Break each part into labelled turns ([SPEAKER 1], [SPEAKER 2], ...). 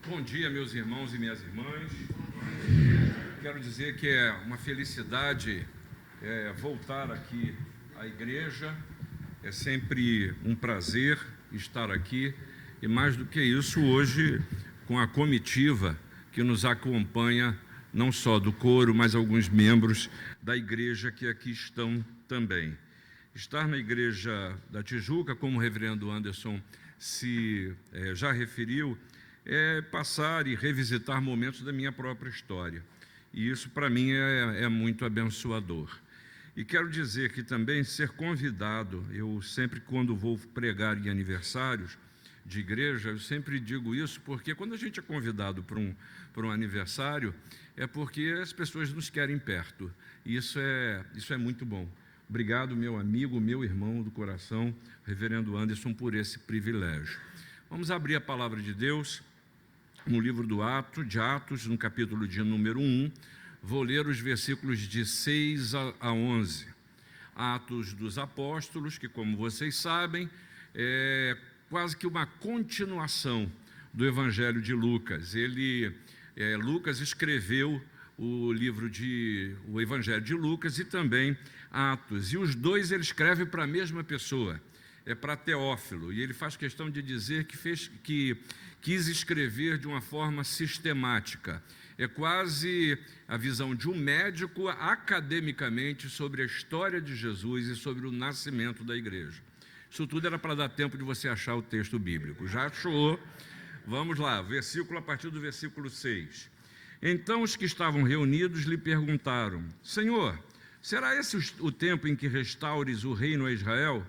[SPEAKER 1] Bom dia, meus irmãos e minhas irmãs. Quero dizer que é uma felicidade voltar aqui à igreja. É sempre um prazer estar aqui. E mais do que isso, hoje, com a comitiva que nos acompanha, não só do coro, mas alguns membros da igreja que aqui estão também. Estar na igreja da Tijuca, como o reverendo Anderson já referiu, é passar e revisitar momentos da minha própria história. E isso, para mim, é muito abençoador. E quero dizer que também ser convidado, eu sempre, quando vou pregar em aniversários de igreja, eu sempre digo isso, porque quando a gente é convidado para um aniversário, é porque as pessoas nos querem perto. E isso é muito bom. Obrigado, meu amigo, meu irmão do coração, reverendo Anderson, por esse privilégio. Vamos abrir a palavra de Deus no livro de Atos, no capítulo de número 1, vou ler os versículos de 6 a 11. Atos dos Apóstolos, que, como vocês sabem, é quase que uma continuação do Evangelho de Lucas. Lucas escreveu o Evangelho de Lucas e também Atos. E os dois ele escreve para a mesma pessoa, para Teófilo. E ele faz questão de dizer que quis escrever de uma forma sistemática. É quase a visão de um médico academicamente sobre a história de Jesus e sobre o nascimento da igreja. Isso tudo era para dar tempo de você achar o texto bíblico. Já achou? Vamos lá, a partir do versículo 6. Então os que estavam reunidos lhe perguntaram: Senhor, será esse o tempo em que restaures o reino a Israel?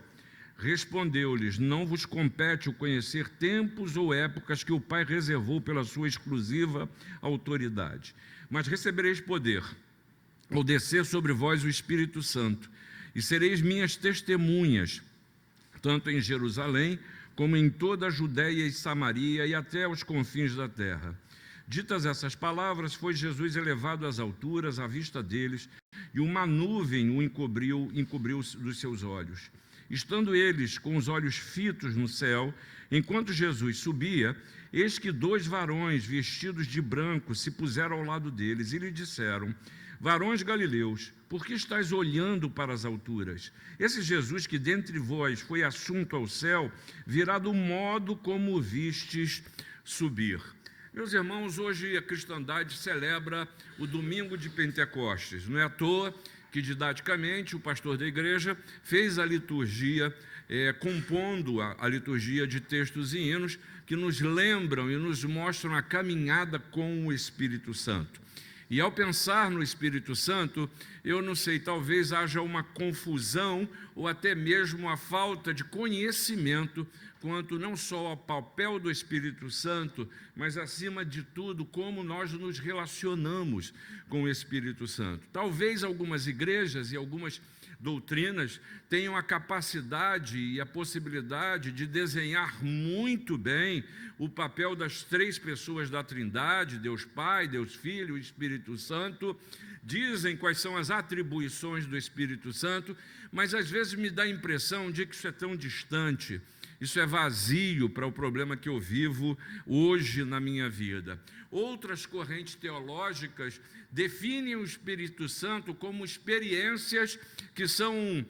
[SPEAKER 1] Respondeu-lhes: não vos compete o conhecer tempos ou épocas que o Pai reservou pela sua exclusiva autoridade. Mas recebereis poder, ao descer sobre vós o Espírito Santo, e sereis minhas testemunhas, tanto em Jerusalém, como em toda a Judéia e Samaria, e até aos confins da terra. Ditas essas palavras, foi Jesus elevado às alturas, à vista deles, e uma nuvem o encobriu dos seus olhos. Estando eles com os olhos fitos no céu, enquanto Jesus subia, eis que 2 varões vestidos de branco se puseram ao lado deles e lhe disseram: varões galileus, por que estáis olhando para as alturas? Esse Jesus que dentre vós foi assunto ao céu, virá do modo como o vistes subir. Meus irmãos, hoje a cristandade celebra o domingo de Pentecostes. Não é à toa que, didaticamente, o pastor da igreja fez a liturgia, compondo a liturgia de textos e hinos que nos lembram e nos mostram a caminhada com o Espírito Santo. E ao pensar no Espírito Santo, eu não sei, talvez haja uma confusão ou até mesmo a falta de conhecimento quanto não só ao papel do Espírito Santo, mas acima de tudo como nós nos relacionamos com o Espírito Santo. Talvez algumas igrejas e algumas doutrinas tenham a capacidade e a possibilidade de desenhar muito bem o papel das 3 pessoas da Trindade, Deus Pai, Deus Filho e Espírito Santo, dizem quais são as atribuições do Espírito Santo, mas às vezes me dá a impressão de que isso é tão distante, isso é vazio para o problema que eu vivo hoje na minha vida. Outras correntes teológicas definem o Espírito Santo como experiências que são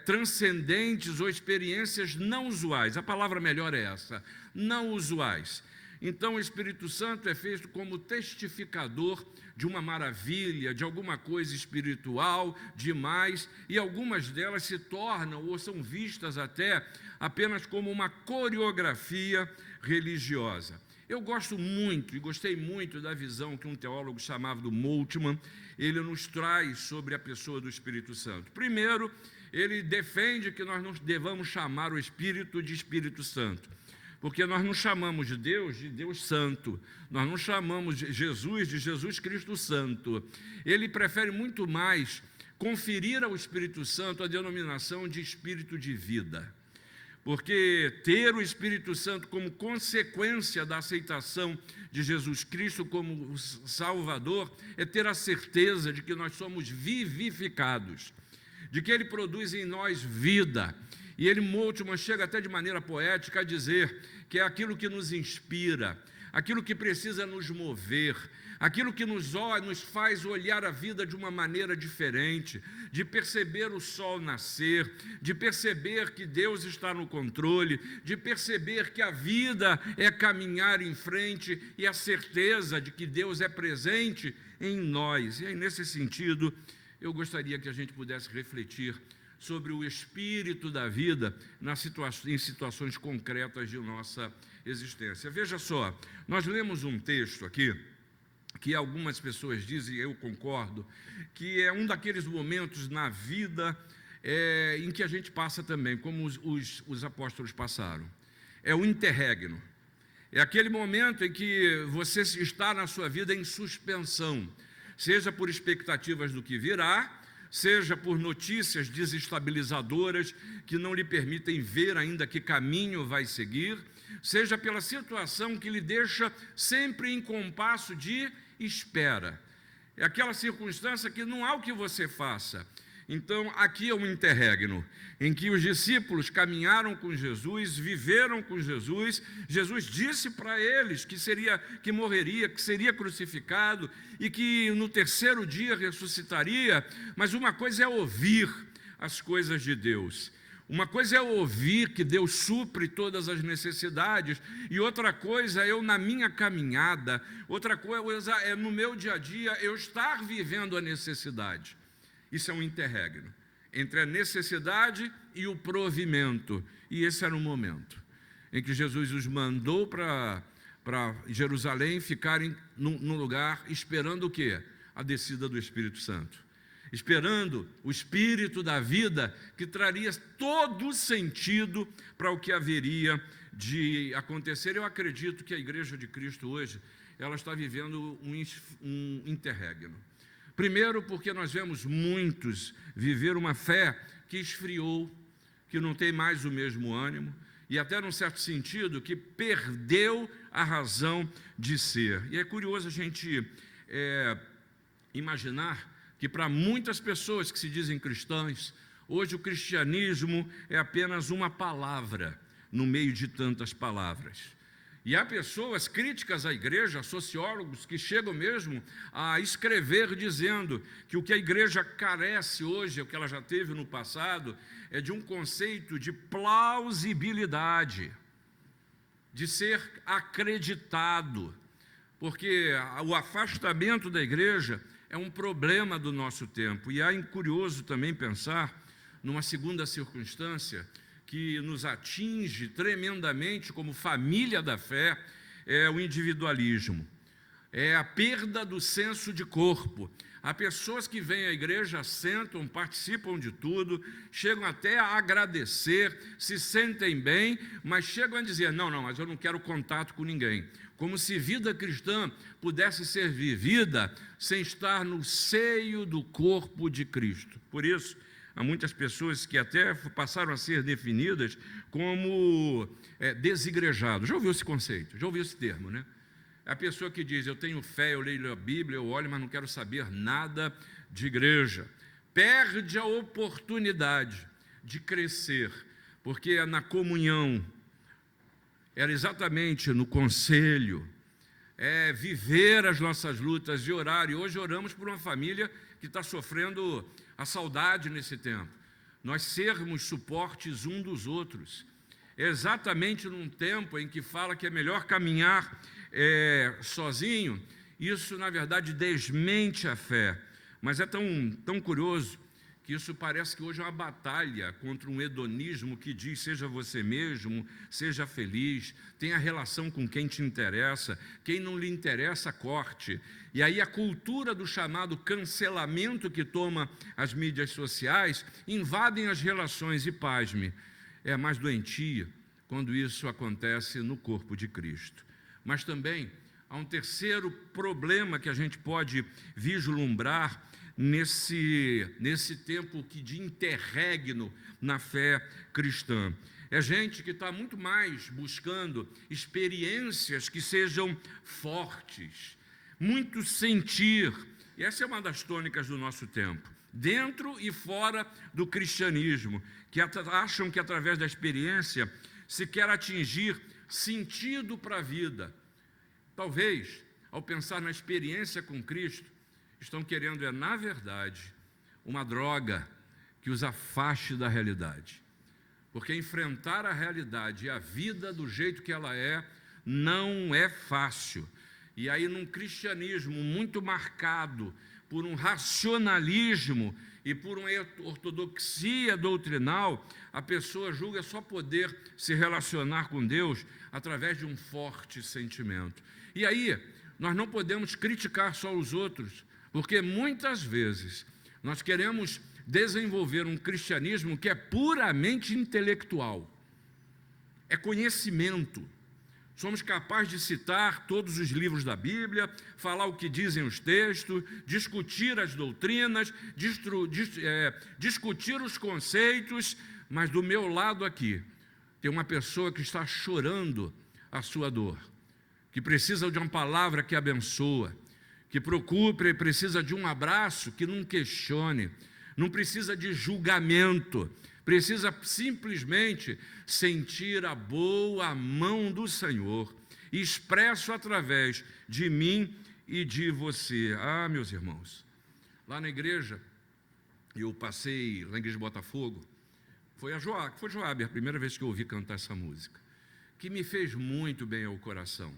[SPEAKER 1] transcendentes ou experiências não usuais. A palavra melhor é essa, não usuais. Então o Espírito Santo é feito como testificador de uma maravilha, de alguma coisa espiritual demais, e algumas delas se tornam ou são vistas até apenas como uma coreografia religiosa. Eu gosto muito e gostei muito da visão que um teólogo chamado Moltmann, ele nos traz sobre a pessoa do Espírito Santo. Primeiro, ele defende que nós não devamos chamar o Espírito de Espírito Santo, porque nós não chamamos de Deus Santo, nós não chamamos de Jesus Cristo Santo. Ele prefere muito mais conferir ao Espírito Santo a denominação de Espírito de vida, porque ter o Espírito Santo como consequência da aceitação de Jesus Cristo como Salvador é ter a certeza de que nós somos vivificados, de que Ele produz em nós vida. E Moltmann chega até de maneira poética a dizer que é aquilo que nos inspira, aquilo que precisa nos mover, aquilo que nos faz olhar a vida de uma maneira diferente, de perceber o sol nascer, de perceber que Deus está no controle, de perceber que a vida é caminhar em frente e a certeza de que Deus é presente em nós. E aí, nesse sentido, eu gostaria que a gente pudesse refletir sobre o espírito da vida em situações concretas de nossa existência. Veja só, nós lemos um texto aqui, que algumas pessoas dizem, eu concordo, que é um daqueles momentos na vida em que a gente passa também, como os apóstolos passaram. É o interregno. É aquele momento em que você está na sua vida em suspensão, seja por expectativas do que virá, seja por notícias desestabilizadoras que não lhe permitem ver ainda que caminho vai seguir, seja pela situação que lhe deixa sempre em compasso de espera. É aquela circunstância que não há o que você faça. Então, aqui é um interregno, em que os discípulos caminharam com Jesus, viveram com Jesus. Jesus disse para eles que morreria, que seria crucificado e que no terceiro dia ressuscitaria. Mas uma coisa é ouvir as coisas de Deus. Uma coisa é ouvir que Deus supre todas as necessidades, e outra coisa é eu na minha caminhada, outra coisa é no meu dia a dia eu estar vivendo a necessidade. Isso é um interregno, entre a necessidade e o provimento. E esse era o momento em que Jesus os mandou para Jerusalém ficarem num lugar esperando o quê? A descida do Espírito Santo. Esperando o Espírito da vida que traria todo o sentido para o que haveria de acontecer. Eu acredito que a Igreja de Cristo hoje, ela está vivendo um interregno. Primeiro, porque nós vemos muitos viver uma fé que esfriou, que não tem mais o mesmo ânimo, e até num certo sentido, que perdeu a razão de ser. E é curioso a gente imaginar que para muitas pessoas que se dizem cristãs, hoje o cristianismo é apenas uma palavra no meio de tantas palavras. E há pessoas críticas à igreja, sociólogos, que chegam mesmo a escrever dizendo que o que a igreja carece hoje, o que ela já teve no passado, é de um conceito de plausibilidade, de ser acreditado, porque o afastamento da igreja é um problema do nosso tempo. E é curioso também pensar numa segunda circunstância que nos atinge tremendamente como família da fé, é o individualismo, é a perda do senso de corpo. Há pessoas que vêm à igreja, sentam, participam de tudo, chegam até a agradecer, se sentem bem, mas chegam a dizer, não, mas eu não quero contato com ninguém. Como se vida cristã pudesse ser vivida sem estar no seio do corpo de Cristo. Por isso, há muitas pessoas que até passaram a ser definidas como desigrejados. Já ouviu esse conceito? Já ouviu esse termo, né? A pessoa que diz, eu tenho fé, eu leio a Bíblia, eu olho, mas não quero saber nada de igreja. Perde a oportunidade de crescer, porque na comunhão, era exatamente no conselho, viver as nossas lutas e orar. E hoje oramos por uma família que está sofrendo a saudade nesse tempo. Nós sermos suportes um dos outros. Exatamente num tempo em que fala que é melhor caminhar sozinho, isso na verdade desmente a fé. Mas é tão curioso que isso parece que hoje é uma batalha contra um hedonismo que diz, seja você mesmo, seja feliz, tenha relação com quem te interessa, quem não lhe interessa, corte. E aí a cultura do chamado cancelamento que toma as mídias sociais invadem as relações, e pasme, é mais doentia quando isso acontece no corpo de Cristo. Mas também há um terceiro problema que a gente pode vislumbrar nesse tempo de interregno na fé cristã. É gente que está muito mais buscando experiências que sejam fortes, muito sentir. E essa é uma das tônicas do nosso tempo, dentro e fora do cristianismo, que acham que através da experiência se quer atingir sentido para a vida. talvez, ao pensar na experiência com Cristo, estão querendo, na verdade, uma droga que os afaste da realidade. Porque enfrentar a realidade e a vida do jeito que ela é, não é fácil. E aí, num cristianismo muito marcado por um racionalismo e por uma ortodoxia doutrinal, a pessoa julga só poder se relacionar com Deus através de um forte sentimento. E aí, nós não podemos criticar só os outros, porque muitas vezes nós queremos desenvolver um cristianismo que é puramente intelectual, é conhecimento. Somos capazes de citar todos os livros da Bíblia, falar o que dizem os textos, discutir as doutrinas, discutir os conceitos, mas do meu lado aqui tem uma pessoa que está chorando a sua dor, que precisa de uma palavra que abençoa, que precisa de um abraço que não questione, não precisa de julgamento, precisa simplesmente sentir a boa mão do Senhor, expresso através de mim e de você. Ah, meus irmãos, lá na igreja, eu passei lá na igreja de Botafogo, foi Joabe, a primeira vez que eu ouvi cantar essa música, que me fez muito bem ao coração,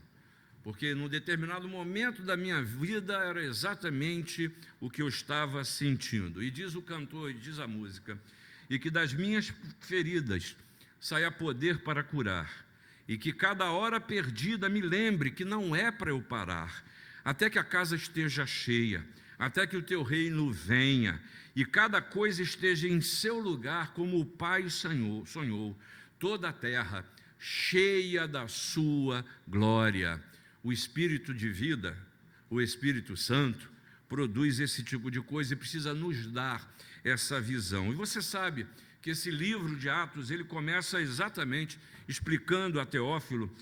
[SPEAKER 1] porque num determinado momento da minha vida era exatamente o que eu estava sentindo. E diz o cantor, e diz a música: e que das minhas feridas saia poder para curar, e que cada hora perdida me lembre que não é para eu parar, até que a casa esteja cheia, até que o teu reino venha, e cada coisa esteja em seu lugar, como o Pai sonhou, toda a terra cheia da sua glória. O Espírito de vida, o Espírito Santo, produz esse tipo de coisa e precisa nos dar essa visão. E você sabe que esse livro de Atos, ele começa exatamente explicando a Teófilo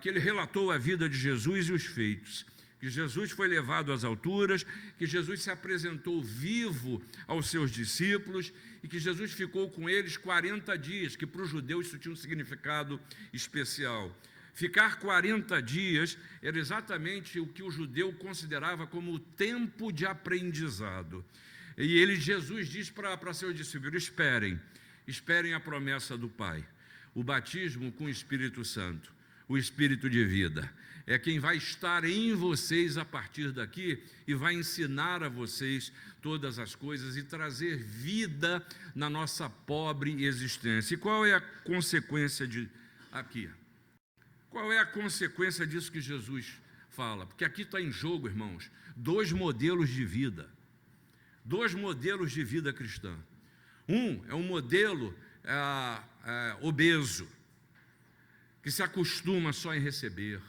[SPEAKER 1] que ele relatou a vida de Jesus e os feitos, que Jesus foi levado às alturas, que Jesus se apresentou vivo aos seus discípulos e que Jesus ficou com eles 40 dias, que para os judeus isso tinha um significado especial. Ficar 40 dias era exatamente o que o judeu considerava como o tempo de aprendizado. E Jesus diz para seus discípulos: esperem a promessa do Pai, o batismo com o Espírito Santo, o Espírito de vida. É quem vai estar em vocês a partir daqui e vai ensinar a vocês todas as coisas e trazer vida na nossa pobre existência. E qual é a consequência aqui? Qual é a consequência disso que Jesus fala? Porque aqui está em jogo, irmãos, dois modelos de vida cristã. Um é um modelo obeso, que se acostuma só em receber,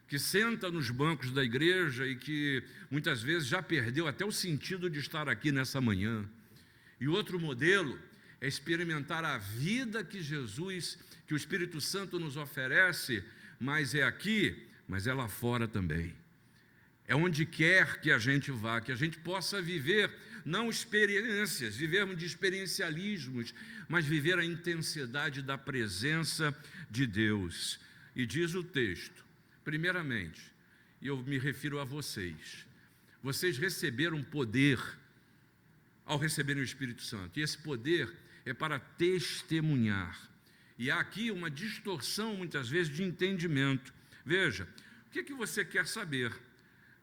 [SPEAKER 1] que senta nos bancos da igreja e que muitas vezes já perdeu até o sentido de estar aqui nessa manhã. E outro modelo é experimentar a vida que que o Espírito Santo nos oferece, mas é aqui, mas é lá fora também. É onde quer que a gente vá, que a gente possa viver, não experiências, vivermos de experiencialismos, mas viver a intensidade da presença de Deus. E diz o texto, primeiramente, e eu me refiro a vocês receberam poder ao receberem o Espírito Santo, e esse poder é para testemunhar. E há aqui uma distorção, muitas vezes, de entendimento. Veja, o que você quer saber?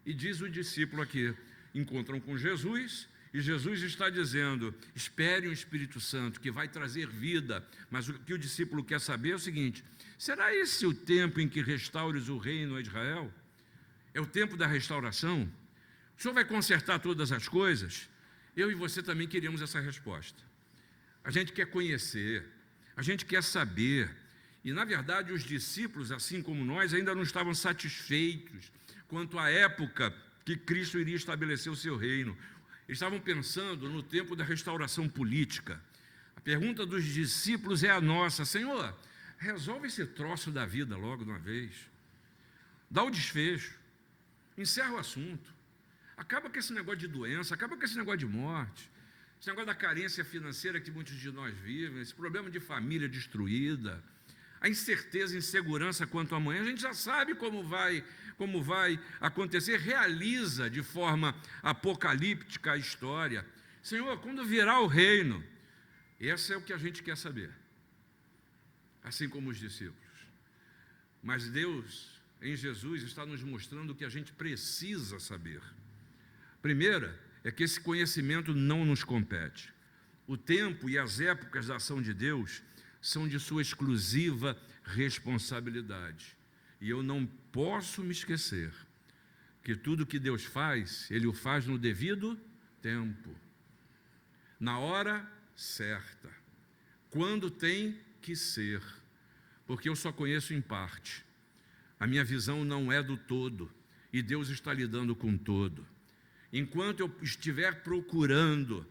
[SPEAKER 1] E diz o discípulo aqui, encontram com Jesus, e Jesus está dizendo: esperem o Espírito Santo, que vai trazer vida. Mas o que o discípulo quer saber é o seguinte: será esse o tempo em que restaures o reino a Israel? É o tempo da restauração? O Senhor vai consertar todas as coisas? Eu e você também queríamos essa resposta. A gente quer conhecer, a gente quer saber. E, na verdade, os discípulos, assim como nós, ainda não estavam satisfeitos quanto à época que Cristo iria estabelecer o seu reino. Eles estavam pensando no tempo da restauração política. A pergunta dos discípulos é a nossa: Senhor, resolve esse troço da vida logo de uma vez. Dá o desfecho, encerra o assunto. Acaba com esse negócio de doença, acaba com esse negócio de morte, esse negócio da carência financeira que muitos de nós vivem, esse problema de família destruída. a incerteza, a insegurança quanto ao amanhã, a gente já sabe como vai acontecer, realiza de forma apocalíptica a história. Senhor, quando virá o reino? Esse é o que a gente quer saber, assim como os discípulos. Mas Deus, em Jesus, está nos mostrando o que a gente precisa saber. Primeira, é que esse conhecimento não nos compete. O tempo e as épocas da ação de Deus são de sua exclusiva responsabilidade. E eu não posso me esquecer que tudo que Deus faz, Ele o faz no devido tempo, na hora certa, quando tem que ser, porque eu só conheço em parte. A minha visão não é do todo, e Deus está lidando com o todo. Enquanto eu estiver procurando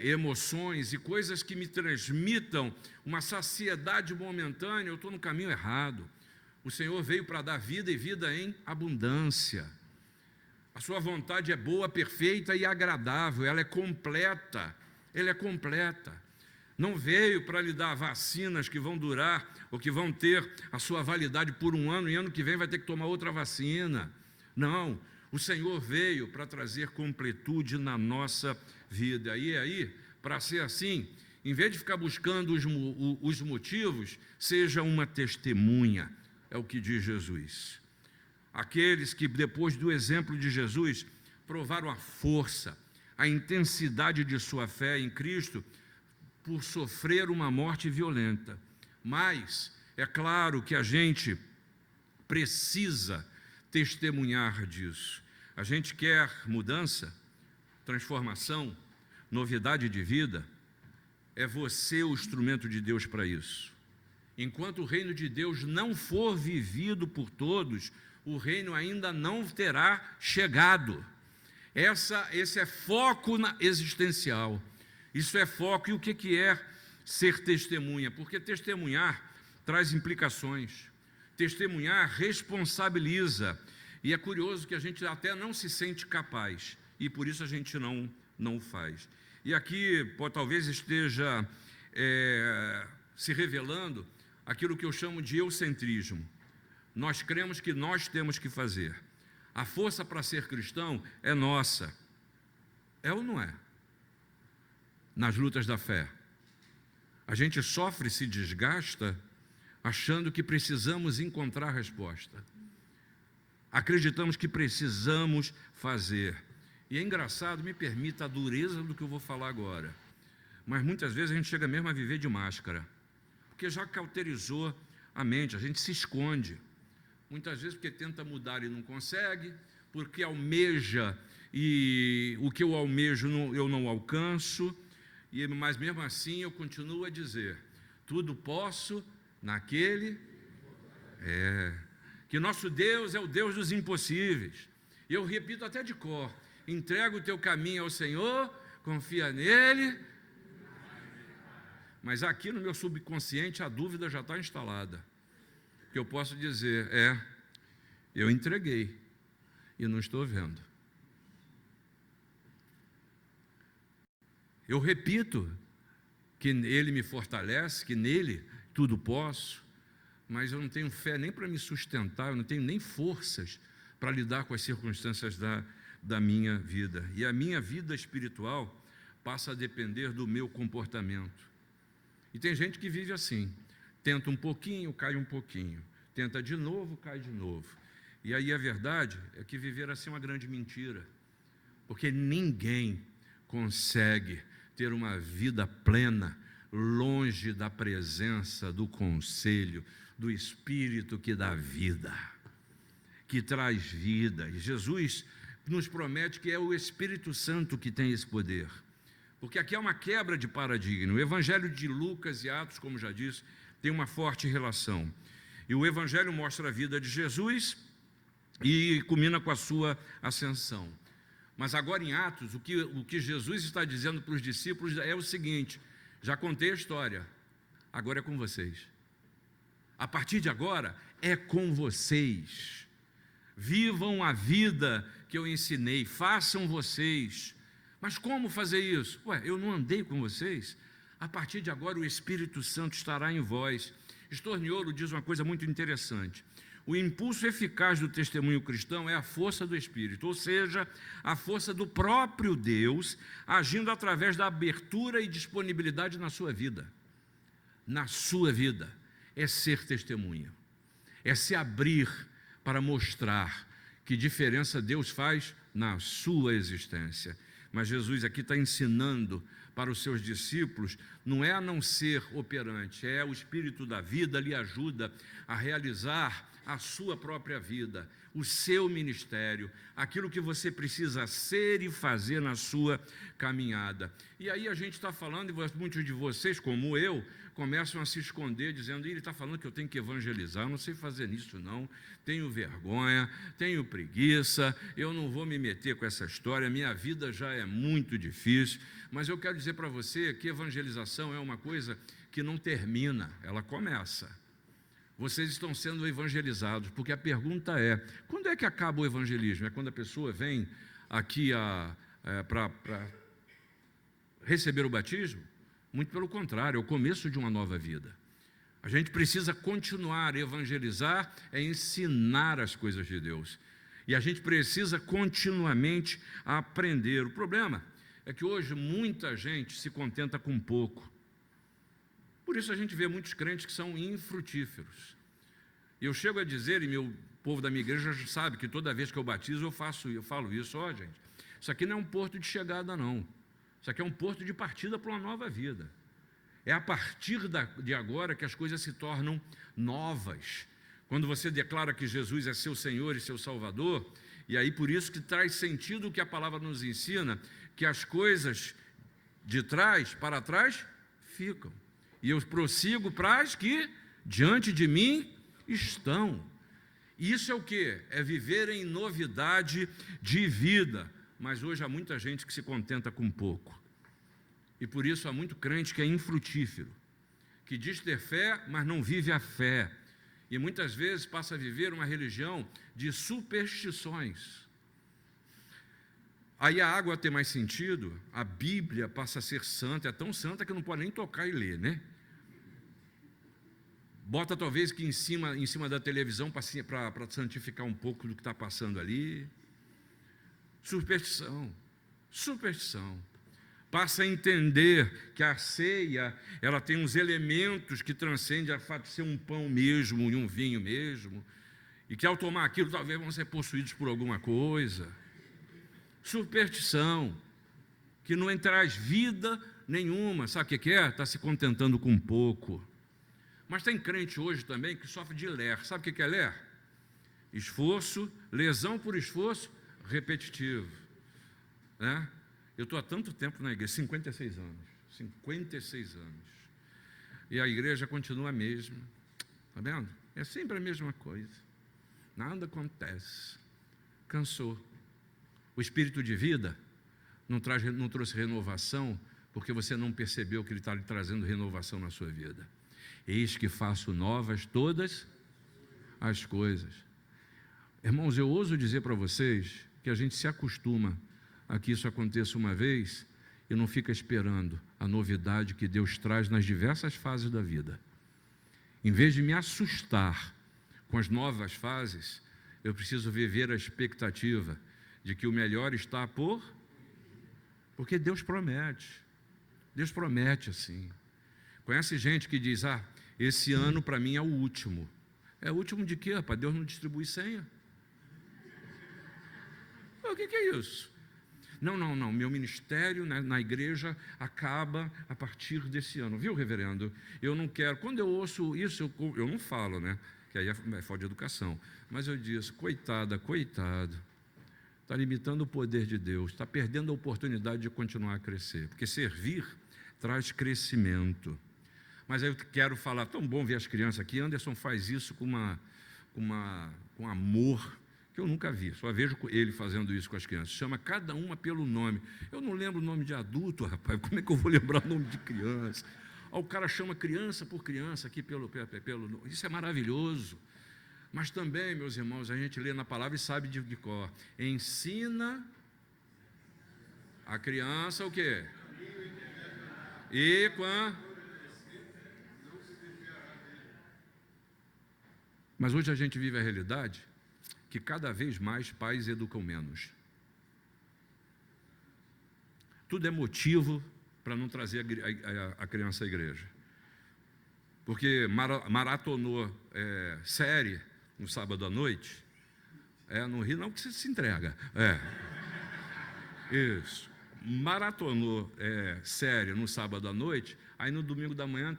[SPEAKER 1] emoções e coisas que me transmitam uma saciedade momentânea, eu estou no caminho errado. O Senhor veio para dar vida e vida em abundância. A sua vontade é boa, perfeita e agradável, ela é completa, ela é completa. Não veio para lhe dar vacinas que vão durar ou que vão ter a sua validade por 1 ano e ano que vem vai ter que tomar outra vacina. Não, o Senhor veio para trazer completude na nossa vida. E aí, para ser assim, em vez de ficar buscando os motivos, seja uma testemunha, é o que diz Jesus. Aqueles que, depois do exemplo de Jesus, provaram a força, a intensidade de sua fé em Cristo, por sofrer uma morte violenta. Mas é claro que a gente precisa testemunhar disso. A gente quer mudança, transformação, novidade de vida. É você o instrumento de Deus para isso. Enquanto o reino de Deus não for vivido por todos, o reino ainda não terá chegado. Esse é foco existencial. Isso é foco. E o que é ser testemunha? Porque testemunhar traz implicações. Testemunhar responsabiliza. E é curioso que a gente até não se sente capaz. E por isso a gente não o faz. E aqui talvez esteja se revelando aquilo que eu chamo de eucentrismo. Nós cremos que nós temos que fazer. A força para ser cristão é nossa. É ou não é? Nas lutas da fé. A gente sofre e se desgasta achando que precisamos encontrar a resposta. Acreditamos que precisamos fazer. E é engraçado, me permita a dureza do que eu vou falar agora, mas muitas vezes a gente chega mesmo a viver de máscara, porque já cauterizou a mente, a gente se esconde. Muitas vezes porque tenta mudar e não consegue, porque almeja e o que eu almejo eu não alcanço, mas mesmo assim eu continuo a dizer, tudo posso naquele... que nosso Deus é o Deus dos impossíveis. Eu repito até de cor, entrega o teu caminho ao Senhor, confia nele. Mas aqui no meu subconsciente a dúvida já está instalada. Que eu posso dizer, eu entreguei e não estou vendo. Eu repito que ele me fortalece, que nele tudo posso, mas eu não tenho fé nem para me sustentar, eu não tenho nem forças para lidar com as circunstâncias da minha vida. E a minha vida espiritual passa a depender do meu comportamento. E tem gente que vive assim, tenta um pouquinho, cai um pouquinho, tenta de novo, cai de novo. E aí a verdade é que viver assim é uma grande mentira, porque ninguém consegue ter uma vida plena longe da presença, do conselho, do Espírito que dá vida, que traz vida. E Jesus nos promete que é o Espírito Santo que tem esse poder, porque aqui é uma quebra de paradigma. O Evangelho de Lucas e Atos, como já disse, tem uma forte relação. E o Evangelho mostra a vida de Jesus e culmina com a sua ascensão. Mas agora em Atos, o que Jesus está dizendo para os discípulos é o seguinte: já contei a história, agora é com vocês. A partir de agora é com vocês. Vivam a vida que eu ensinei, façam vocês. Mas como fazer isso? Eu não andei com vocês? A partir de agora o Espírito Santo estará em vós. Storniolo diz uma coisa muito interessante. O impulso eficaz do testemunho cristão é a força do Espírito, ou seja, a força do próprio Deus agindo através da abertura e disponibilidade na sua vida. Na sua vida é ser testemunha, é se abrir para mostrar que diferença Deus faz na sua existência. Mas Jesus aqui está ensinando para os seus discípulos, não é a não ser operante, é o Espírito da vida lhe ajuda a realizar a sua própria vida, o seu ministério, aquilo que você precisa ser e fazer na sua caminhada. E aí a gente está falando, e muitos de vocês, como eu, começam a se esconder, dizendo, ele está falando que eu tenho que evangelizar, eu não sei fazer nisso não, tenho vergonha, tenho preguiça, eu não vou me meter com essa história, minha vida já é muito difícil. Mas eu quero dizer para você que evangelização é uma coisa que não termina, ela começa. Vocês estão sendo evangelizados, porque a pergunta é, quando é que acaba o evangelismo? É quando a pessoa vem aqui para receber o batismo? Muito pelo contrário, é o começo de uma nova vida. A gente precisa continuar a evangelizar, é ensinar as coisas de Deus. E a gente precisa continuamente aprender. O problema é que hoje muita gente se contenta com pouco. Por isso a gente vê muitos crentes que são infrutíferos. E eu chego a dizer, e meu povo da minha igreja já sabe que toda vez que eu batizo eu falo isso, gente, isso aqui não é um porto de chegada não, isso aqui é um porto de partida para uma nova vida. É a partir de agora que as coisas se tornam novas. Quando você declara que Jesus é seu Senhor e seu Salvador, e aí por isso que traz sentido o que a palavra nos ensina, que as coisas de trás para trás ficam. E eu prossigo para as que diante de mim estão. Isso é o quê? É viver em novidade de vida. Mas hoje há muita gente que se contenta com pouco. E por isso há muito crente que é infrutífero, que diz ter fé, mas não vive a fé. E muitas vezes passa a viver uma religião de superstições. Aí a água tem mais sentido, a Bíblia passa a ser santa, é tão santa que não pode nem tocar e ler, né? Bota talvez que em cima da televisão para santificar um pouco do que está passando ali. Superstição. Passa a entender que a ceia, ela tem uns elementos que transcendem a fato de ser um pão mesmo e um vinho mesmo, e que ao tomar aquilo talvez vão ser possuídos por alguma coisa. Superstição, que não traz vida nenhuma. Sabe o que é? Está se contentando com pouco. Mas tem crente hoje também que sofre de ler. Sabe o que é ler? Esforço, lesão por esforço repetitivo, né? Eu estou há tanto tempo na igreja, 56 anos, e a igreja continua a mesma, está vendo? É sempre a mesma coisa, nada acontece, cansou. O espírito de vida não trouxe renovação, porque você não percebeu que ele está lhe trazendo renovação na sua vida. Eis que faço novas todas as coisas. Irmãos, eu ouso dizer para vocês que a gente se acostuma a que isso aconteça uma vez e não fica esperando a novidade que Deus traz nas diversas fases da vida. Em vez de me assustar com as novas fases, eu preciso viver a expectativa de que o melhor está porque Deus promete assim. Conhece gente que diz, esse ano para mim é o último. É o último de quê, rapaz? Deus não distribui senha? O que é isso? Não, meu ministério na igreja acaba a partir desse ano. Viu, reverendo? Eu não quero, quando eu ouço isso, eu não falo, né? Que aí é falta de educação. Mas eu disse, coitado, está limitando o poder de Deus, está perdendo a oportunidade de continuar a crescer, porque servir traz crescimento. Mas aí eu quero falar, tão bom ver as crianças aqui, Anderson faz isso com amor, que eu nunca vi, só vejo ele fazendo isso com as crianças, chama cada uma pelo nome. Eu não lembro o nome de adulto, rapaz, como é que eu vou lembrar o nome de criança? O cara chama criança por criança aqui pelo isso é maravilhoso. Mas também, meus irmãos, a gente lê na palavra e sabe de cor. Ensina a criança o quê? Mas hoje a gente vive a realidade que cada vez mais pais educam menos. Tudo é motivo para não trazer a criança à igreja. Porque maratonou série no sábado à noite. Não ri não que você se entrega. Isso. Maratonou série no sábado à noite, aí no domingo da manhã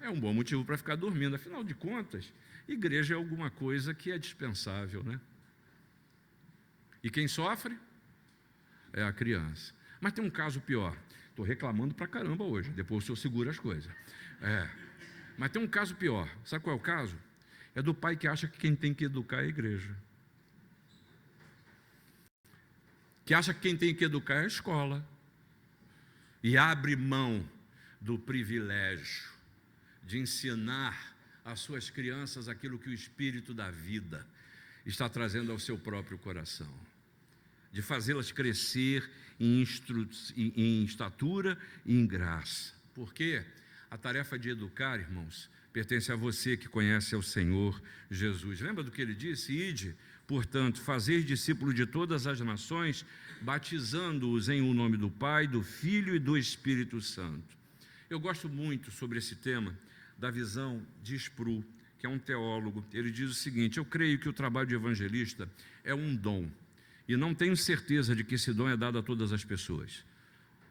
[SPEAKER 1] é um bom motivo para ficar dormindo. Afinal de contas, igreja é alguma coisa que é dispensável, né? E quem sofre é a criança. Mas tem um caso pior. Estou reclamando pra caramba hoje, depois o senhor segura as coisas. Mas tem um caso pior. Sabe qual é o caso? É do pai que acha que quem tem que educar é a igreja. Que acha que quem tem que educar é a escola. E abre mão do privilégio de ensinar às suas crianças aquilo que o Espírito da vida está trazendo ao seu próprio coração. De fazê-las crescer em estatura e em graça. Porque a tarefa de educar, irmãos, pertence a você que conhece ao Senhor Jesus. Lembra do que ele disse? Ide, portanto, fazer discípulos de todas as nações, batizando-os em o nome do Pai, do Filho e do Espírito Santo. Eu gosto muito sobre esse tema da visão de Sproul, que é um teólogo. Ele diz o seguinte: eu creio que o trabalho de evangelista é um dom, e não tenho certeza de que esse dom é dado a todas as pessoas.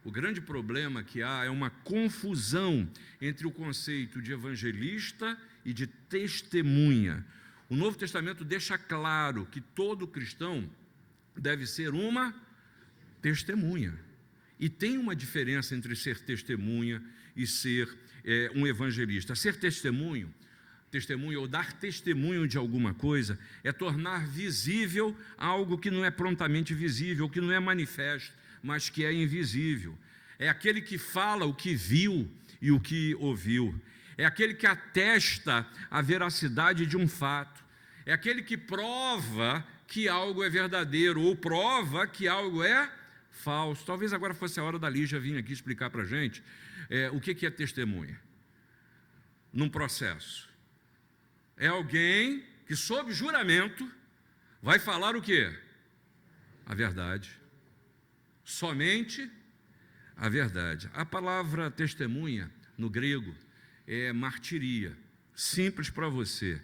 [SPEAKER 1] O grande problema que há é uma confusão entre o conceito de evangelista e de testemunha. O Novo Testamento deixa claro que todo cristão deve ser uma testemunha. E tem uma diferença entre ser testemunha e ser um evangelista. Ser testemunho ou dar testemunho de alguma coisa é tornar visível algo que não é prontamente visível, que não é manifesto, mas que é invisível. É aquele que fala o que viu e o que ouviu. É aquele que atesta a veracidade de um fato. É aquele que prova que algo é verdadeiro ou prova que algo é falso. Talvez agora fosse a hora da Lígia vir aqui explicar para a gente o que é testemunha num processo. É alguém que, sob juramento, vai falar o quê? A verdade. Somente a verdade. A palavra testemunha, no grego, é martiria. Simples para você.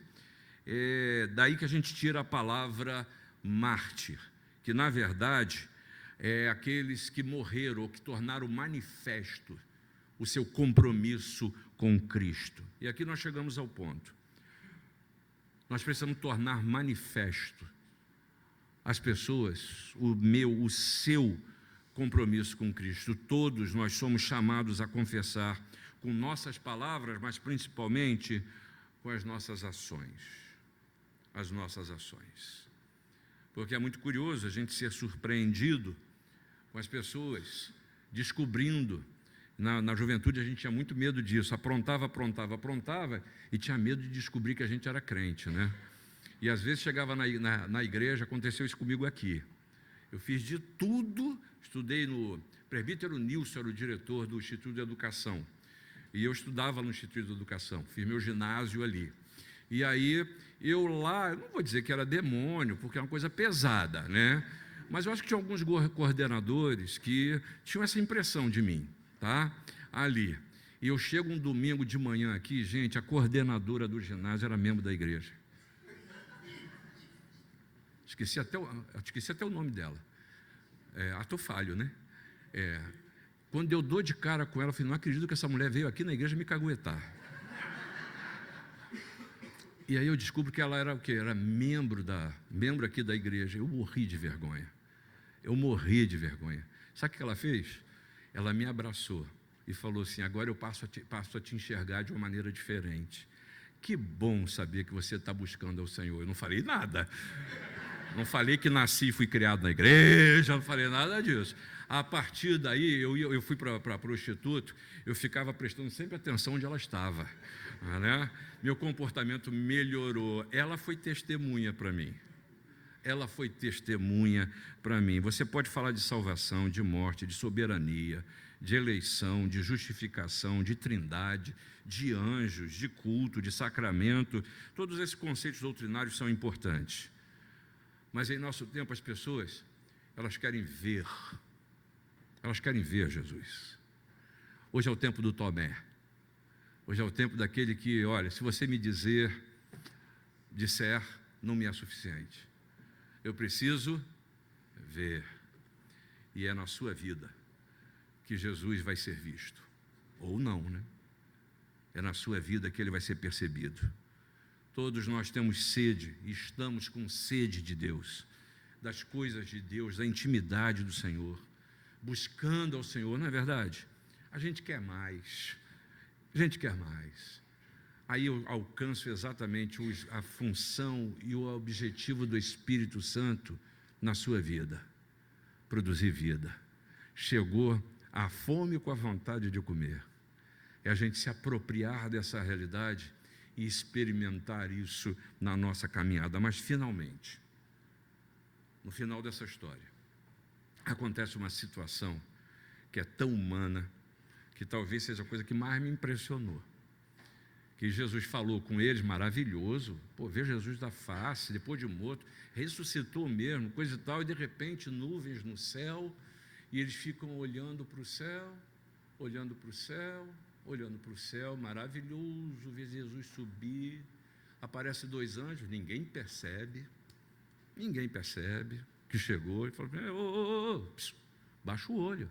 [SPEAKER 1] É daí que a gente tira a palavra mártir, que na verdade é aqueles que morreram ou que tornaram manifesto o seu compromisso com Cristo. E aqui nós chegamos ao ponto. Nós precisamos tornar manifesto às pessoas o seu compromisso com Cristo. Todos nós somos chamados a confessar com nossas palavras, mas principalmente com as nossas ações. As nossas ações. Porque é muito curioso a gente ser surpreendido com as pessoas descobrindo. Na juventude a gente tinha muito medo disso, aprontava e tinha medo de descobrir que a gente era crente, né? E às vezes chegava na igreja, aconteceu isso comigo aqui. Eu fiz de tudo, estudei no presbítero Nilson, era o diretor do Instituto de Educação, e eu estudava no Instituto de Educação, fiz meu ginásio ali. E aí eu lá, não vou dizer que era demônio, porque é uma coisa pesada, né? Mas eu acho que tinha alguns coordenadores que tinham essa impressão de mim. Ali. E eu chego um domingo de manhã aqui, gente, a coordenadora do ginásio era membro da igreja. Esqueci até o nome dela. Ato falho, né? Quando eu dou de cara com ela, eu falei, não acredito que essa mulher veio aqui na igreja me caguetar. E aí eu descubro que ela era o quê? Era membro aqui da igreja. Eu morri de vergonha. Sabe o que ela fez? Ela me abraçou e falou assim, agora eu passo a te enxergar de uma maneira diferente. Que bom saber que você está buscando ao Senhor. Eu não falei nada. Não falei que nasci e fui criado na igreja, não falei nada disso. A partir daí, eu fui para o instituto, eu ficava prestando sempre atenção onde ela estava. Né? Meu comportamento melhorou. Ela foi testemunha para mim. Você pode falar de salvação, de morte, de soberania, de eleição, de justificação, de trindade, de anjos, de culto, de sacramento. Todos esses conceitos doutrinários são importantes. Mas em nosso tempo as pessoas, elas querem ver Jesus. Hoje é o tempo do Tomé. Hoje é o tempo daquele que, olha, se você me disser, não me é suficiente. Eu preciso ver. E é na sua vida que Jesus vai ser visto. Ou não, né? É na sua vida que ele vai ser percebido. Todos nós temos sede, e estamos com sede de Deus, das coisas de Deus, da intimidade do Senhor, buscando ao Senhor, não é verdade? A gente quer mais. Aí eu alcanço exatamente a função e o objetivo do Espírito Santo na sua vida: produzir vida. Chegou a fome com a vontade de comer. É a gente se apropriar dessa realidade e experimentar isso na nossa caminhada. Mas finalmente, no final dessa história, acontece uma situação que é tão humana, que talvez seja a coisa que mais me impressionou. Que Jesus falou com eles, maravilhoso, ver Jesus da face, depois de morto, ressuscitou mesmo, coisa e tal, e de repente nuvens no céu, e eles ficam olhando para o céu, maravilhoso, ver Jesus subir, aparece 2 anjos, ninguém percebe que chegou, e falou, baixa o olho,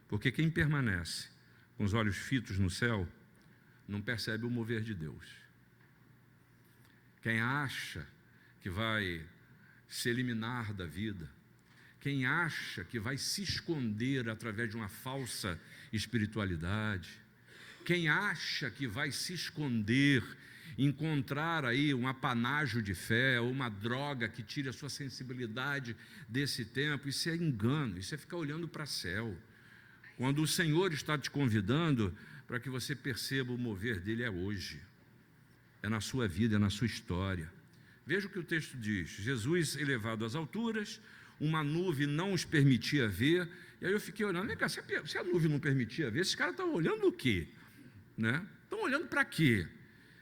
[SPEAKER 1] porque quem permanece com os olhos fitos no céu, não percebe o mover de Deus. Quem acha que vai se eliminar da vida, quem acha que vai se esconder através de uma falsa espiritualidade, quem acha que vai se esconder, encontrar aí um apanágio de fé, ou uma droga que tire a sua sensibilidade desse tempo, isso é engano, isso é ficar olhando para o céu. Quando o Senhor está te convidando para que você perceba o mover dele é hoje, é na sua vida, é na sua história. Veja o que o texto diz: Jesus elevado às alturas, uma nuvem não os permitia ver. E aí eu fiquei olhando, vem cá, se a nuvem não permitia ver, esses caras estão olhando o quê? Né? Estão olhando para quê?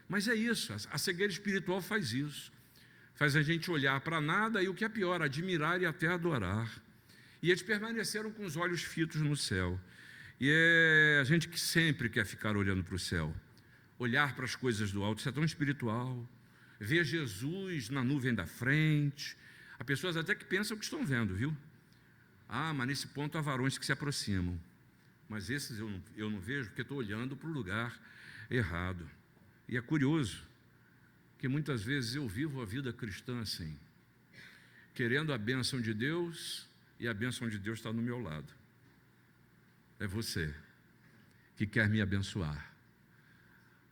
[SPEAKER 1] Mas é isso, a cegueira espiritual faz isso, faz a gente olhar para nada e, o que é pior, admirar e até adorar. E eles permaneceram com os olhos fitos no céu. E é a gente que sempre quer ficar olhando para o céu, olhar para as coisas do alto, isso é tão espiritual. Ver Jesus na nuvem da frente. Há pessoas até que pensam que estão vendo, viu? Mas nesse ponto há varões que se aproximam. Mas esses eu não vejo, porque estou olhando para o lugar errado. E é curioso que muitas vezes eu vivo a vida cristã assim, querendo a bênção de Deus, e a bênção de Deus está no meu lado. É você que quer me abençoar,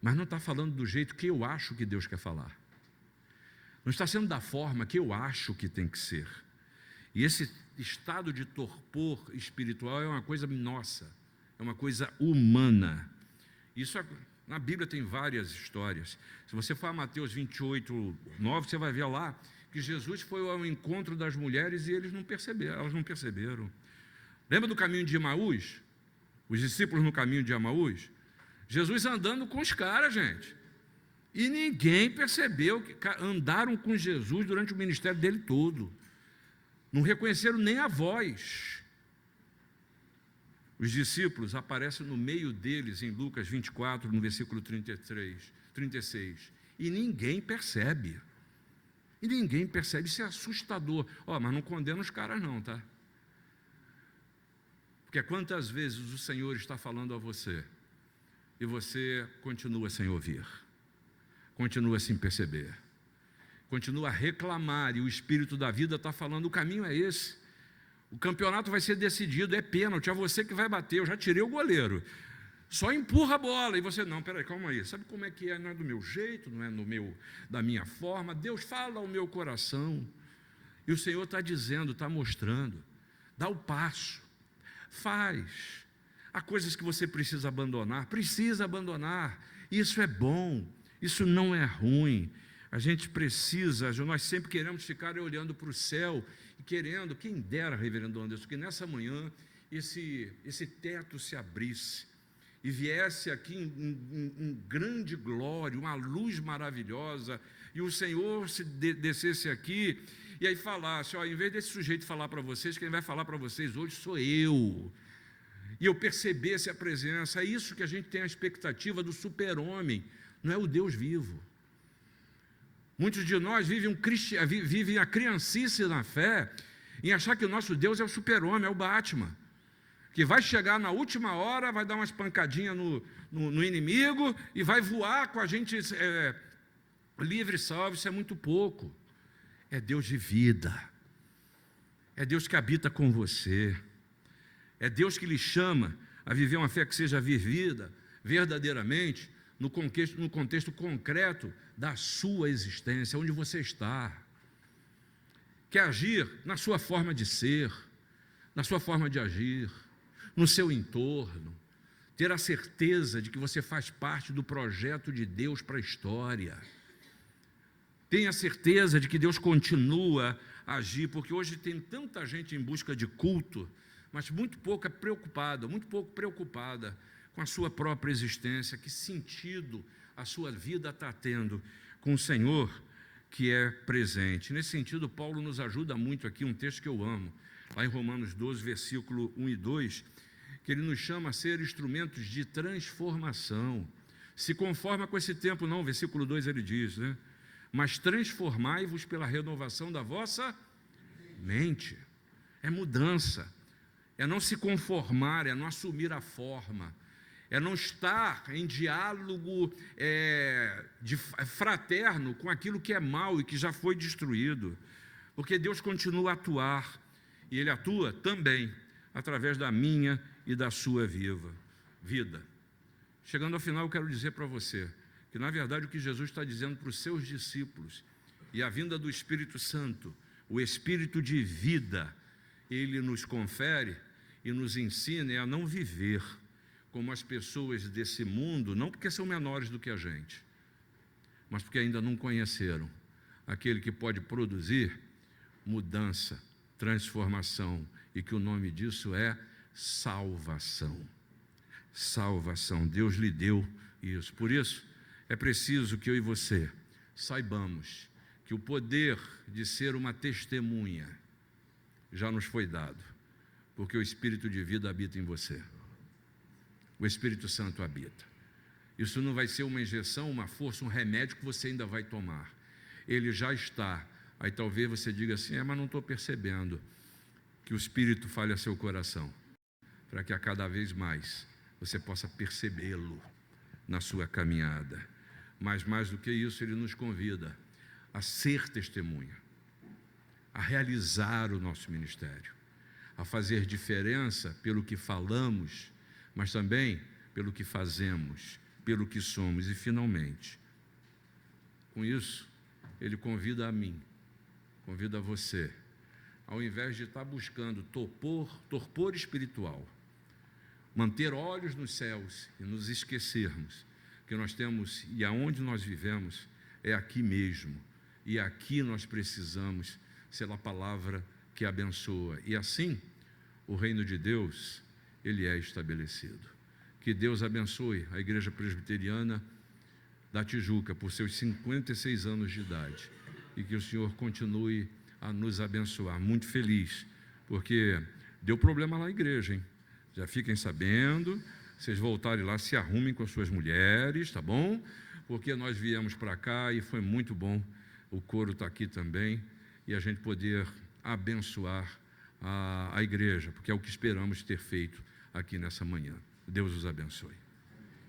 [SPEAKER 1] mas não está falando do jeito que eu acho que Deus quer falar, não está sendo da forma que eu acho que tem que ser. E esse estado de torpor espiritual é uma coisa nossa, é uma coisa humana. Isso na Bíblia tem várias histórias. Se você for a Mateus 28, 9, você vai ver lá que Jesus foi ao encontro das mulheres e elas não perceberam. Lembra do caminho de Emaús? Os discípulos no caminho de Emaús? Jesus andando com os caras, gente. E ninguém percebeu que andaram com Jesus durante o ministério dele todo. Não reconheceram nem a voz. Os discípulos aparecem no meio deles em Lucas 24, no versículo 36. E ninguém percebe. Isso é assustador. Mas não condena os caras não, tá? Porque quantas vezes o Senhor está falando a você e você continua sem ouvir, continua sem perceber, continua a reclamar, e o Espírito da vida está falando: o caminho é esse, o campeonato vai ser decidido, é pênalti, é você que vai bater, eu já tirei o goleiro, só empurra a bola, e você: não, peraí, calma aí, sabe como é que é? Não é do meu jeito, não é da minha forma. Deus fala ao meu coração, e o Senhor está dizendo, está mostrando: dá o passo, faz. Há coisas que você precisa abandonar, isso é bom, isso não é ruim. A gente precisa, nós sempre queremos ficar olhando para o céu e querendo, quem dera, reverendo Anderson, que nessa manhã esse teto se abrisse e viesse aqui em grande glória, uma luz maravilhosa, e o Senhor descesse aqui e aí falasse, em vez desse sujeito falar para vocês, quem vai falar para vocês hoje sou eu. E eu percebesse a presença. É isso que a gente tem a expectativa do super-homem, não é o Deus vivo. Muitos de nós vivem a criancice na fé, em achar que o nosso Deus é o super-homem, é o Batman, que vai chegar na última hora, vai dar umas pancadinhas no inimigo e vai voar com a gente livre e salvo. Isso é muito pouco. É Deus de vida, é Deus que habita com você, é Deus que lhe chama a viver uma fé que seja vivida verdadeiramente no contexto concreto da sua existência, onde você está. Quer agir na sua forma de ser, na sua forma de agir, no seu entorno, ter a certeza de que você faz parte do projeto de Deus para a história. Tenha certeza de que Deus continua a agir, porque hoje tem tanta gente em busca de culto, mas muito pouco preocupada com a sua própria existência. Que sentido a sua vida está tendo com o Senhor que é presente? Nesse sentido, Paulo nos ajuda muito aqui, um texto que eu amo, lá em Romanos 12, versículo 1 e 2, que ele nos chama a ser instrumentos de transformação. Se conforma com esse tempo, não, versículo 2 ele diz, né? Mas transformai-vos pela renovação da vossa mente. É mudança, é não se conformar, é não assumir a forma, é não estar em diálogo fraterno com aquilo que é mal e que já foi destruído, porque Deus continua a atuar, e Ele atua também através da minha e da sua vida. Chegando ao final, eu quero dizer para você que, na verdade, o que Jesus está dizendo para os seus discípulos, e a vinda do Espírito Santo, o Espírito de vida, Ele nos confere e nos ensina a não viver como as pessoas desse mundo, não porque são menores do que a gente, mas porque ainda não conheceram aquele que pode produzir mudança, transformação, e que o nome disso é salvação. Salvação, Deus lhe deu isso. Por isso, é preciso que eu e você saibamos que o poder de ser uma testemunha já nos foi dado, porque o Espírito de vida habita em você. O Espírito Santo habita. Isso não vai ser uma injeção, uma força, um remédio que você ainda vai tomar. Ele já está. Aí talvez você diga assim, mas não estou percebendo. Que o Espírito fale a seu coração, para que a cada vez mais você possa percebê-lo na sua caminhada. Mas mais do que isso, Ele nos convida a ser testemunha, a realizar o nosso ministério, a fazer diferença pelo que falamos, mas também pelo que fazemos, pelo que somos. E finalmente, com isso, Ele convida a mim, convida a você, ao invés de estar buscando torpor espiritual, manter olhos nos céus e nos esquecermos que nós temos, e aonde nós vivemos é aqui mesmo, e aqui nós precisamos ser a palavra que abençoa, e assim o reino de Deus, ele é estabelecido. Que Deus abençoe a Igreja Presbiteriana da Tijuca por seus 56 anos de idade, e que o Senhor continue a nos abençoar. Muito feliz, porque deu problema lá na igreja, hein? Já fiquem sabendo, vocês voltarem lá, se arrumem com as suas mulheres, tá bom? Porque nós viemos para cá e foi muito bom, o coro está aqui também, e a gente poder abençoar a igreja, porque é o que esperamos ter feito aqui nessa manhã. Deus os abençoe.